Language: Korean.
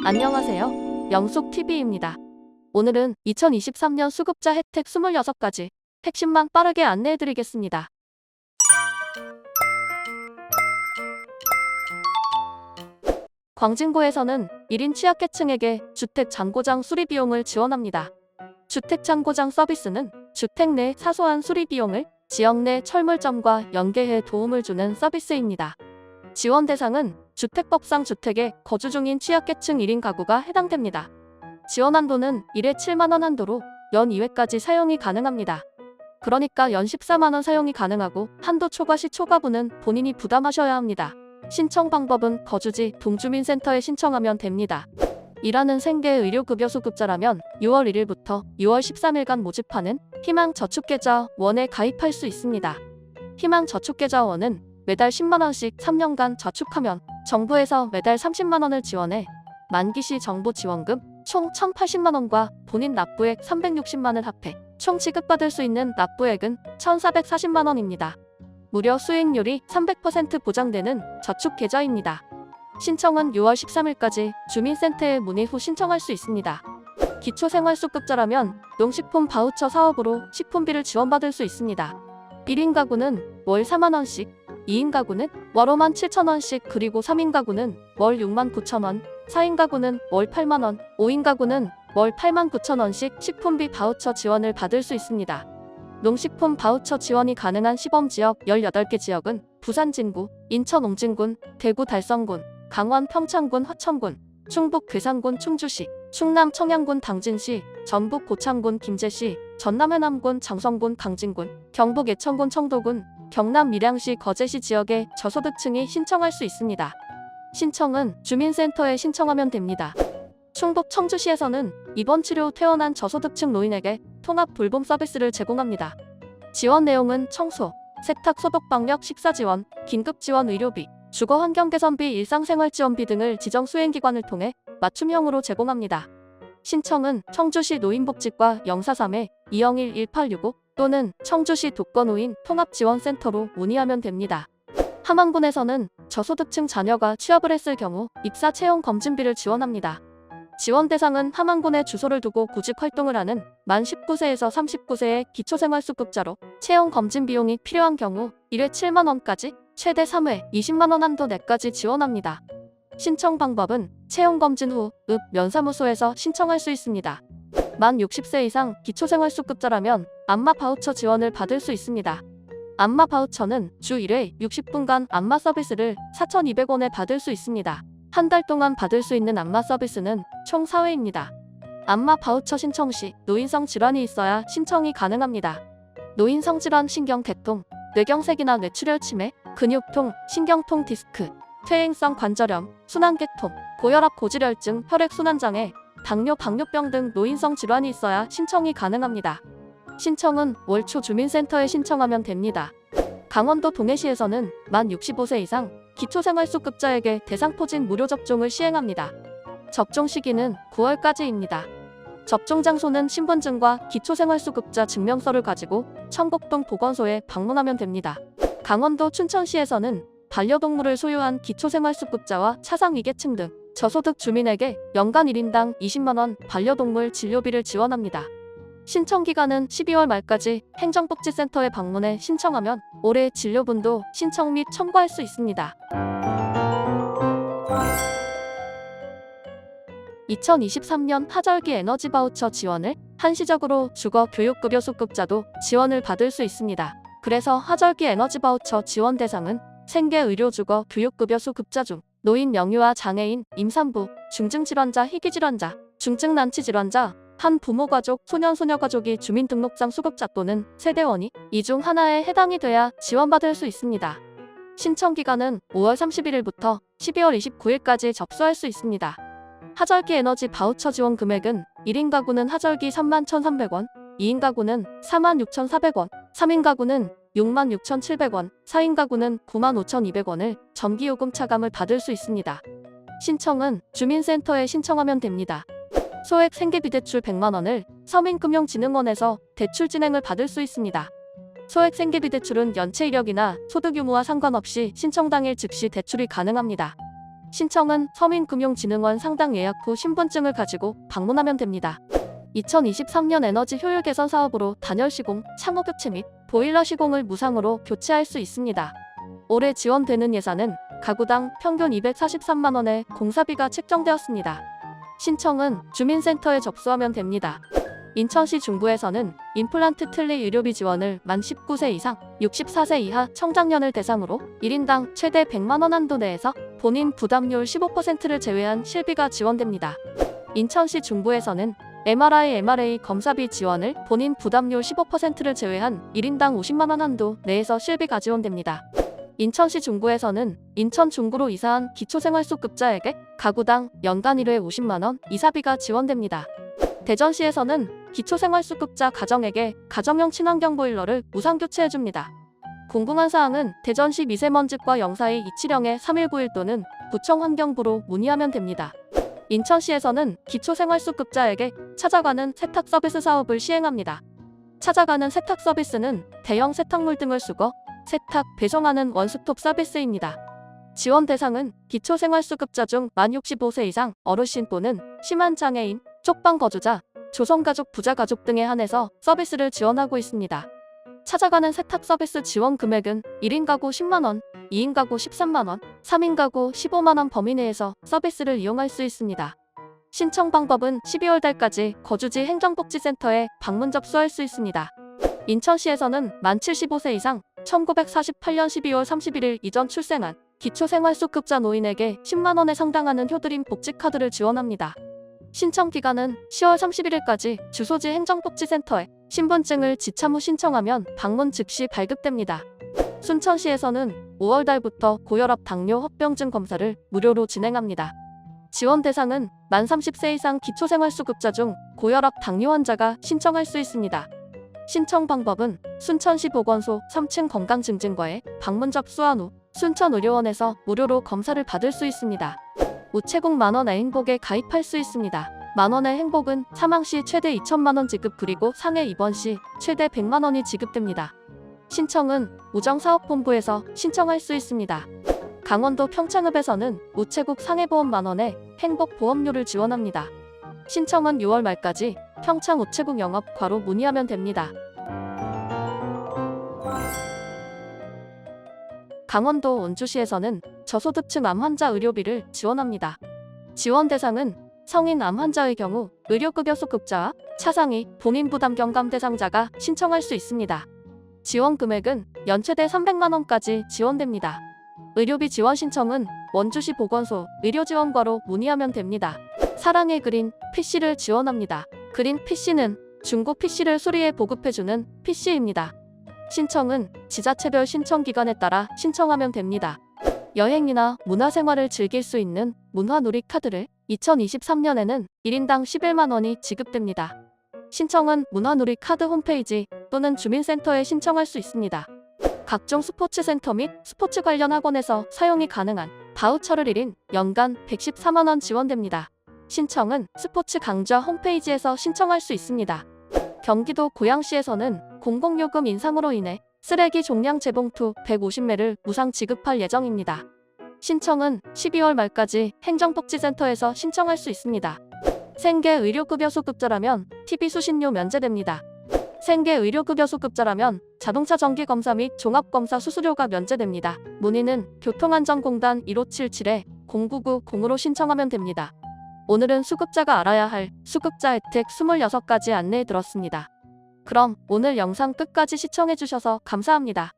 안녕하세요. 영숙TV입니다. 오늘은 2023년 수급자 혜택 26가지 핵심만 빠르게 안내해드리겠습니다. 광진구에서는 1인 취약계층에게 주택 잔고장 수리 비용을 지원합니다. 주택 잔고장 서비스는 주택 내 사소한 수리 비용을 지역 내 철물점과 연계해 도움을 주는 서비스입니다. 지원 대상은 주택법상 주택에 거주 중인 취약계층 1인 가구가 해당됩니다. 지원 한도는 1회 7만원 한도로 연 2회까지 사용이 가능합니다. 그러니까 연 14만원 사용이 가능하고 한도 초과 시 초과분은 본인이 부담하셔야 합니다. 신청 방법은 거주지 동주민센터에 신청하면 됩니다. 일하는 생계 의료급여 수급자라면 6월 1일부터 6월 13일간 모집하는 희망저축계좌 1에 가입할 수 있습니다. 희망저축계좌 1은 매달 10만원씩 3년간 저축하면 정부에서 매달 30만원을 지원해 만기시 정부지원금 총 1,080만원과 본인 납부액 360만을 합해 총 지급받을 수 있는 납부액은 1,440만원입니다. 무려 수익률이 300% 보장되는 저축계좌입니다. 신청은 6월 13일까지 주민센터에 문의 후 신청할 수 있습니다. 기초생활수급자라면 농식품 바우처 사업으로 식품비를 지원받을 수 있습니다. 1인 가구는 월 4만원씩, 2인 가구는 월 5만 7천원씩, 그리고 3인 가구는 월 6만 9천원, 4인 가구는 월 8만원, 5인 가구는 월 8만 9천원씩 식품비 바우처 지원을 받을 수 있습니다. 농식품 바우처 지원이 가능한 시범지역 18개 지역은 부산 진구, 인천 옹진군, 대구 달성군, 강원 평창군 화천군, 충북 괴산군 충주시, 충남 청양군 당진시, 전북 고창군 김제시, 전남 해남군 장성군 강진군, 경북 예천군 청도군, 경남 밀양시 거제시 지역의 저소득층이 신청할 수 있습니다. 신청은 주민센터에 신청하면 됩니다. 충북 청주시에서는 입원 치료 후 퇴원한 저소득층 노인에게 통합 돌봄 서비스를 제공합니다. 지원 내용은 청소, 세탁 소독 방역 식사 지원, 긴급 지원 의료비, 주거 환경 개선비 일상생활 지원비 등을 지정 수행기관을 통해 맞춤형으로 제공합니다. 신청은 청주시 노인복지과 043-201-1865 또는 청주시 독거노인 통합지원센터로 문의하면 됩니다. 함안군에서는 저소득층 자녀가 취업을 했을 경우 입사 채용 검진비를 지원합니다. 지원 대상은 함안군에 주소를 두고 구직 활동을 하는 만 19세에서 39세의 기초생활수급자로 채용 검진 비용이 필요한 경우 1회 7만원까지 최대 3회 20만원 한도 내까지 지원합니다. 신청 방법은 채용 검진 후 읍 면사무소에서 신청할 수 있습니다. 만 60세 이상 기초생활수급자라면 안마 바우처 지원을 받을 수 있습니다. 안마 바우처는 주 1회 60분간 안마 서비스를 4,200원에 받을 수 있습니다. 한 달 동안 받을 수 있는 안마 서비스는 총 4회입니다. 안마 바우처 신청 시 노인성 질환이 있어야 신청이 가능합니다. 노인성 질환 신경계통, 뇌경색이나 뇌출혈 치매, 근육통, 신경통 디스크, 퇴행성 관절염, 순환계통, 고혈압 고지혈증, 혈액순환장애, 당뇨 당뇨병 등 노인성 질환이 있어야 신청이 가능합니다. 신청은 월초 주민센터에 신청하면 됩니다. 강원도 동해시에서는 만 65세 이상 기초생활수급자에게 대상포진 무료 접종을 시행합니다. 접종 시기는 9월까지입니다. 접종 장소는 신분증과 기초생활수급자 증명서를 가지고 청곡동 보건소에 방문하면 됩니다. 강원도 춘천시에서는 반려동물을 소유한 기초생활수급자와 차상위계층 등 저소득 주민에게 연간 1인당 20만원 반려동물 진료비를 지원합니다. 신청기간은 12월 말까지 행정복지센터에 방문해 신청하면 올해 진료분도 신청 및 청구할 수 있습니다. 2023년 하절기 에너지 바우처 지원을 한시적으로 주거 교육급여 수급자도 지원을 받을 수 있습니다. 그래서 하절기 에너지 바우처 지원 대상은 생계 의료 주거 교육급여 수급자 중 노인 영유아 장애인, 임산부, 중증질환자, 희귀질환자, 중증난치질환자, 한 부모가족, 소년소녀가족이 주민등록상 수급자 또는 세대원이 이 중 하나에 해당이 돼야 지원받을 수 있습니다. 신청기간은 5월 31일부터 12월 29일까지 접수할 수 있습니다. 하절기 에너지 바우처 지원 금액은 1인 가구는 하절기 31,300원, 2인 가구는 46,400원, 3인 가구는 66,700원, 4인 가구는 95,200원을 전기요금 차감을 받을 수 있습니다. 신청은 주민센터에 신청하면 됩니다. 소액 생계비대출 100만원을 서민금융진흥원에서 대출 진행을 받을 수 있습니다. 소액 생계비대출은 연체 이력이나 소득 유무와 상관없이 신청 당일 즉시 대출이 가능합니다. 신청은 서민금융진흥원 상담 예약 후 신분증을 가지고 방문하면 됩니다. 2023년 에너지 효율 개선 사업으로 단열 시공, 창호 교체 및 보일러 시공을 무상으로 교체할 수 있습니다. 올해 지원되는 예산은 가구당 평균 243만 원의 공사비가 책정되었습니다. 신청은 주민센터에 접수하면 됩니다. 인천시 중부에서는 임플란트 틀니 의료비 지원을 만 19세 이상, 64세 이하 청장년을 대상으로 1인당 최대 100만 원 한도 내에서 본인 부담률 15%를 제외한 실비가 지원됩니다. 인천시 중부에서는 MRI 검사비 지원을 본인 부담률 15%를 제외한 1인당 50만 원 한도 내에서 실비가 지원됩니다. 인천시 중부에서는 인천 중구로 이사한 기초생활수급자에게 가구당 연간 1회 50만 원 이사비가 지원됩니다. 대전시에서는 기초생활수급자 가정에게 가정용 친환경 보일러를 무상 교체해줍니다. 궁금한 사항은 대전시 미세먼지과 042-270-3191 또는 구청 환경부로 문의하면 됩니다. 인천시에서는 기초생활수급자에게 찾아가는 세탁 서비스 사업을 시행합니다. 찾아가는 세탁 서비스는 대형 세탁물 등을 수거, 세탁, 배송하는 원스톱 서비스입니다. 지원 대상은 기초생활수급자 중 만 65세 이상 어르신 또는 심한 장애인, 쪽방 거주자, 조성가족, 부자가족 등에 한해서 서비스를 지원하고 있습니다. 찾아가는 세탁 서비스 지원 금액은 1인 가구 10만 원, 2인 가구 13만 원, 3인 가구 15만 원 범위 내에서 서비스를 이용할 수 있습니다. 신청 방법은 12월 달까지 거주지 행정복지센터에 방문 접수할 수 있습니다. 인천시에서는 만 75세 이상 1948년 12월 31일 이전 출생한 기초생활수급자 노인에게 10만 원에 상당하는 효드림 복지카드를 지원합니다. 신청 기간은 10월 31일까지 주소지 행정복지센터에 신분증을 지참 후 신청하면 방문 즉시 발급됩니다. 순천시에서는 5월 달부터 고혈압 당뇨 합병증 검사를 무료로 진행합니다. 지원 대상은 만 30세 이상 기초생활수급자 중 고혈압 당뇨 환자가 신청할 수 있습니다. 신청 방법은 순천시 보건소 3층 건강증진과에 방문 접수한 후 순천의료원에서 무료로 검사를 받을 수 있습니다. 우체국 만원의 행복에 가입할 수 있습니다. 만원의 행복은 사망 시 최대 2천만 원 지급 그리고 상해 입원 시 최대 100만 원이 지급됩니다. 신청은 우정사업본부에서 신청할 수 있습니다. 강원도 평창읍에서는 우체국 상해보험 만원의 행복보험료를 지원합니다. 신청은 6월 말까지 평창 우체국 영업과로 문의하면 됩니다. 강원도 원주시에서는 저소득층 암 환자 의료비를 지원합니다. 지원 대상은 성인 암 환자의 경우 의료급여 소급자와 차상위 본인 부담 경감 대상자가 신청할 수 있습니다. 지원 금액은 연최대 300만 원까지 지원됩니다. 의료비 지원 신청은 원주시 보건소 의료지원과로 문의하면 됩니다. 사랑의 그린 PC를 지원합니다. 그린 PC는 중고 PC를 수리해 보급해주는 PC입니다. 신청은 지자체별 신청기간에 따라 신청하면 됩니다. 여행이나 문화생활을 즐길 수 있는 문화누리 카드를 2023년에는 1인당 11만 원이 지급됩니다. 신청은 문화누리 카드 홈페이지 또는 주민센터에 신청할 수 있습니다. 각종 스포츠센터 및 스포츠 관련 학원에서 사용이 가능한 바우처를 1인 연간 114만 원 지원됩니다. 신청은 스포츠 강좌 홈페이지에서 신청할 수 있습니다. 경기도 고양시에서는 공공요금 인상으로 인해 쓰레기 종량 재봉투 150매를 무상 지급할 예정입니다. 신청은 12월 말까지 행정복지센터에서 신청할 수 있습니다. 생계 의료급여 소급자라면 TV 수신료 면제됩니다. 생계 의료급여 소급자라면 자동차 정기검사 및 종합검사 수수료가 면제됩니다. 문의는 교통안전공단 1577-0990으로 신청하면 됩니다. 오늘은 수급자가 알아야 할 수급자 혜택 26가지 안내해 들었습니다. 그럼 오늘 영상 끝까지 시청해주셔서 감사합니다.